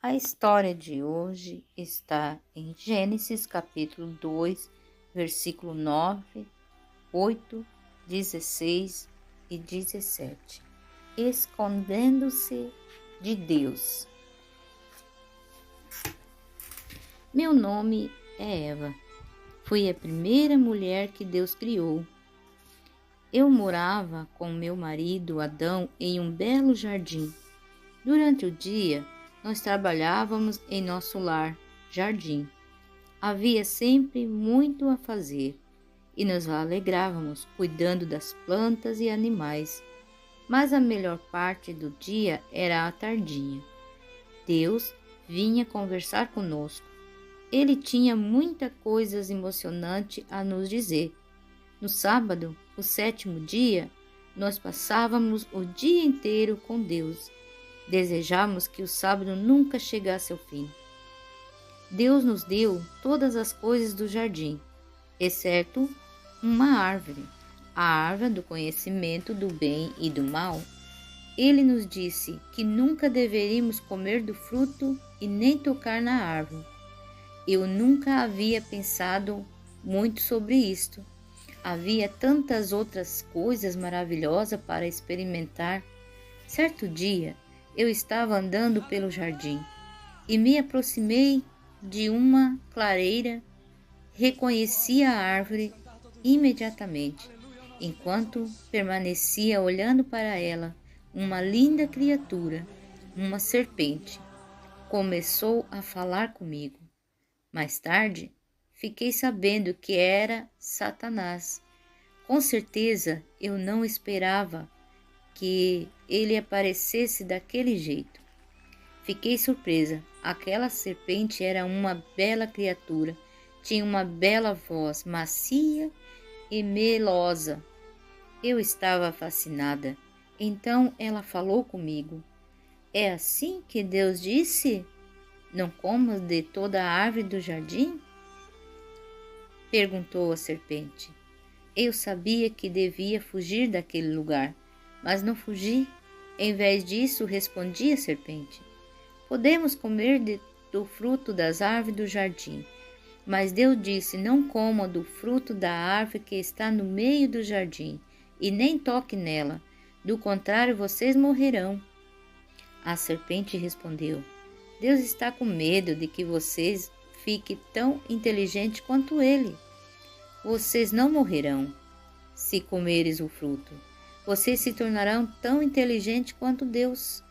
A história de hoje está em Gênesis capítulo 2, versículo 9, 8, 16 e 17. Escondendo-se de Deus. Meu nome é Eva. Fui a primeira mulher que Deus criou. Eu morava com meu marido Adão em um belo jardim. Durante o dia, nós trabalhávamos em nosso lar, jardim. Havia sempre muito a fazer e nos alegrávamos cuidando das plantas e animais. Mas a melhor parte do dia era a tardinha. Deus vinha conversar conosco. Ele tinha muitas coisas emocionantes a nos dizer. No sábado, o 7º dia, nós passávamos o dia inteiro com Deus. Desejamos que o sábado nunca chegasse ao fim. Deus nos deu todas as coisas do jardim, exceto uma árvore, a árvore do conhecimento do bem e do mal. Ele nos disse que nunca deveríamos comer do fruto e nem tocar na árvore. Eu nunca havia pensado muito sobre isto. Havia tantas outras coisas maravilhosas para experimentar. Certo dia, eu estava andando pelo jardim e me aproximei de uma clareira. Reconheci a árvore imediatamente. Enquanto permanecia olhando para ela, uma linda criatura, uma serpente, começou a falar comigo. Mais tarde, fiquei sabendo que era Satanás. Com certeza, eu não esperava que ele aparecesse daquele jeito. Fiquei surpresa. Aquela serpente era uma bela criatura. Tinha uma bela voz, macia e melosa. Eu estava fascinada. Então ela falou comigo. É assim que Deus disse? Não comas de toda a árvore do jardim? Perguntou a serpente. Eu sabia que devia fugir daquele lugar, mas não fugi. Em vez disso, respondi a serpente. Podemos comer do fruto das árvores do jardim, mas Deus disse, não coma do fruto da árvore que está no meio do jardim, e nem toque nela, do contrário vocês morrerão. A serpente respondeu, Deus está com medo de que vocês fiquem tão inteligentes quanto ele. Vocês não morrerão se comeres o fruto. Vocês se tornarão tão inteligentes quanto Deus.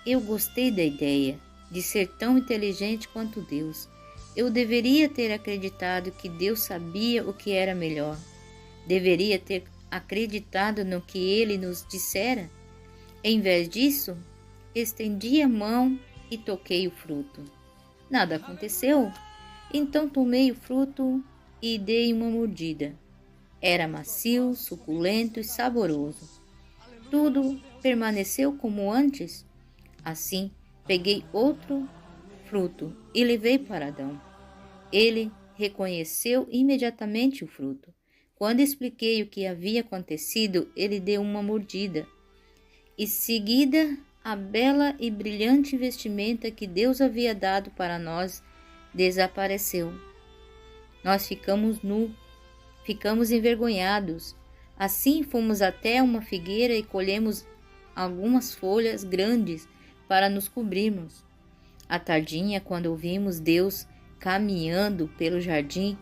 Eu gostei da ideia de ser tão inteligente quanto Deus. Eu deveria ter acreditado que Deus sabia o que era melhor. Deveria ter acreditado no que Ele nos dissera. Em vez disso, estendi a mão e toquei o fruto. Nada aconteceu. Então tomei o fruto e dei uma mordida. Era macio, suculento e saboroso. Tudo permaneceu como antes. Assim, peguei outro fruto e levei para Adão. Ele reconheceu imediatamente o fruto. Quando expliquei o que havia acontecido, ele deu uma mordida. Em seguida, a bela e brilhante vestimenta que Deus havia dado para nós desapareceu. Nós ficamos nus, ficamos envergonhados. Assim fomos até uma figueira e colhemos algumas folhas grandes para nos cobrirmos. À tardinha, quando ouvimos Deus caminhando pelo jardim,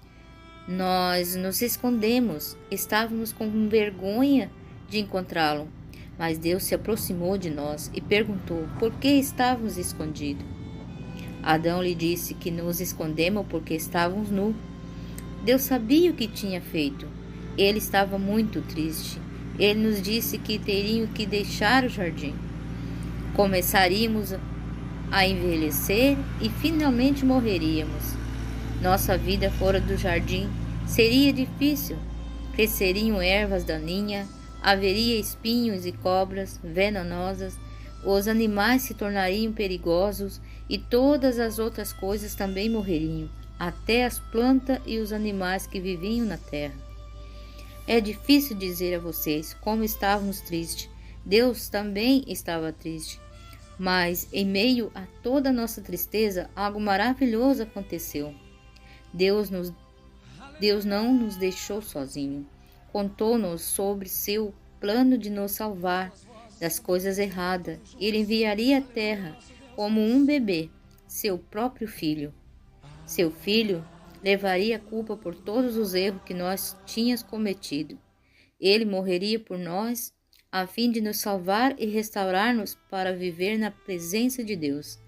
nós nos escondemos. Estávamos com vergonha de encontrá-lo. Mas Deus se aproximou de nós e perguntou por que estávamos escondidos. Adão lhe disse que nos escondemos porque estávamos nus. Deus sabia o que tinha feito. Ele estava muito triste. Ele nos disse que teriam que deixar o jardim. Começaríamos a envelhecer e finalmente morreríamos. Nossa vida fora do jardim seria difícil. Cresceriam ervas daninhas, haveria espinhos e cobras venenosas, os animais se tornariam perigosos e todas as outras coisas também morreriam, até as plantas e os animais que viviam na terra. É difícil dizer a vocês como estávamos tristes. Deus também estava triste. Mas, em meio a toda a nossa tristeza, algo maravilhoso aconteceu. Deus não nos deixou sozinhos. Contou-nos sobre seu plano de nos salvar das coisas erradas. Ele enviaria à terra como um bebê, seu próprio filho. Seu filho levaria a culpa por todos os erros que nós tínhamos cometido. Ele morreria por nós, a fim de nos salvar e restaurar-nos para viver na presença de Deus.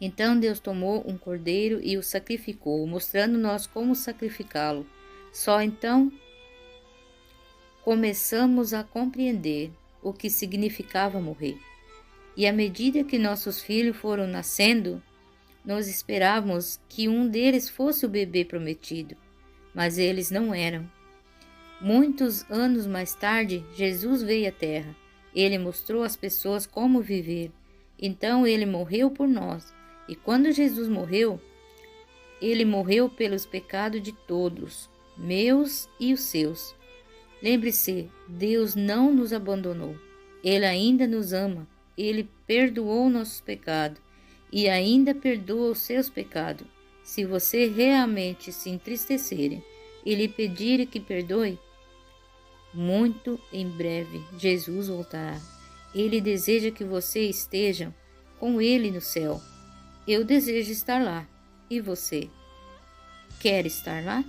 Então Deus tomou um cordeiro e o sacrificou, mostrando-nos como sacrificá-lo. Só então começamos a compreender o que significava morrer. E à medida que nossos filhos foram nascendo, nós esperávamos que um deles fosse o bebê prometido, mas eles não eram. Muitos anos mais tarde, Jesus veio à Terra. Ele mostrou às pessoas como viver. Então ele morreu por nós. E quando Jesus morreu, ele morreu pelos pecados de todos, meus e os seus. Lembre-se, Deus não nos abandonou. Ele ainda nos ama. Ele perdoou nossos pecados e ainda perdoa os seus pecados. Se você realmente se entristecer e lhe pedir que perdoe, muito em breve Jesus voltará. Ele deseja que você esteja com Ele no céu. Eu desejo estar lá. E você? Quer estar lá?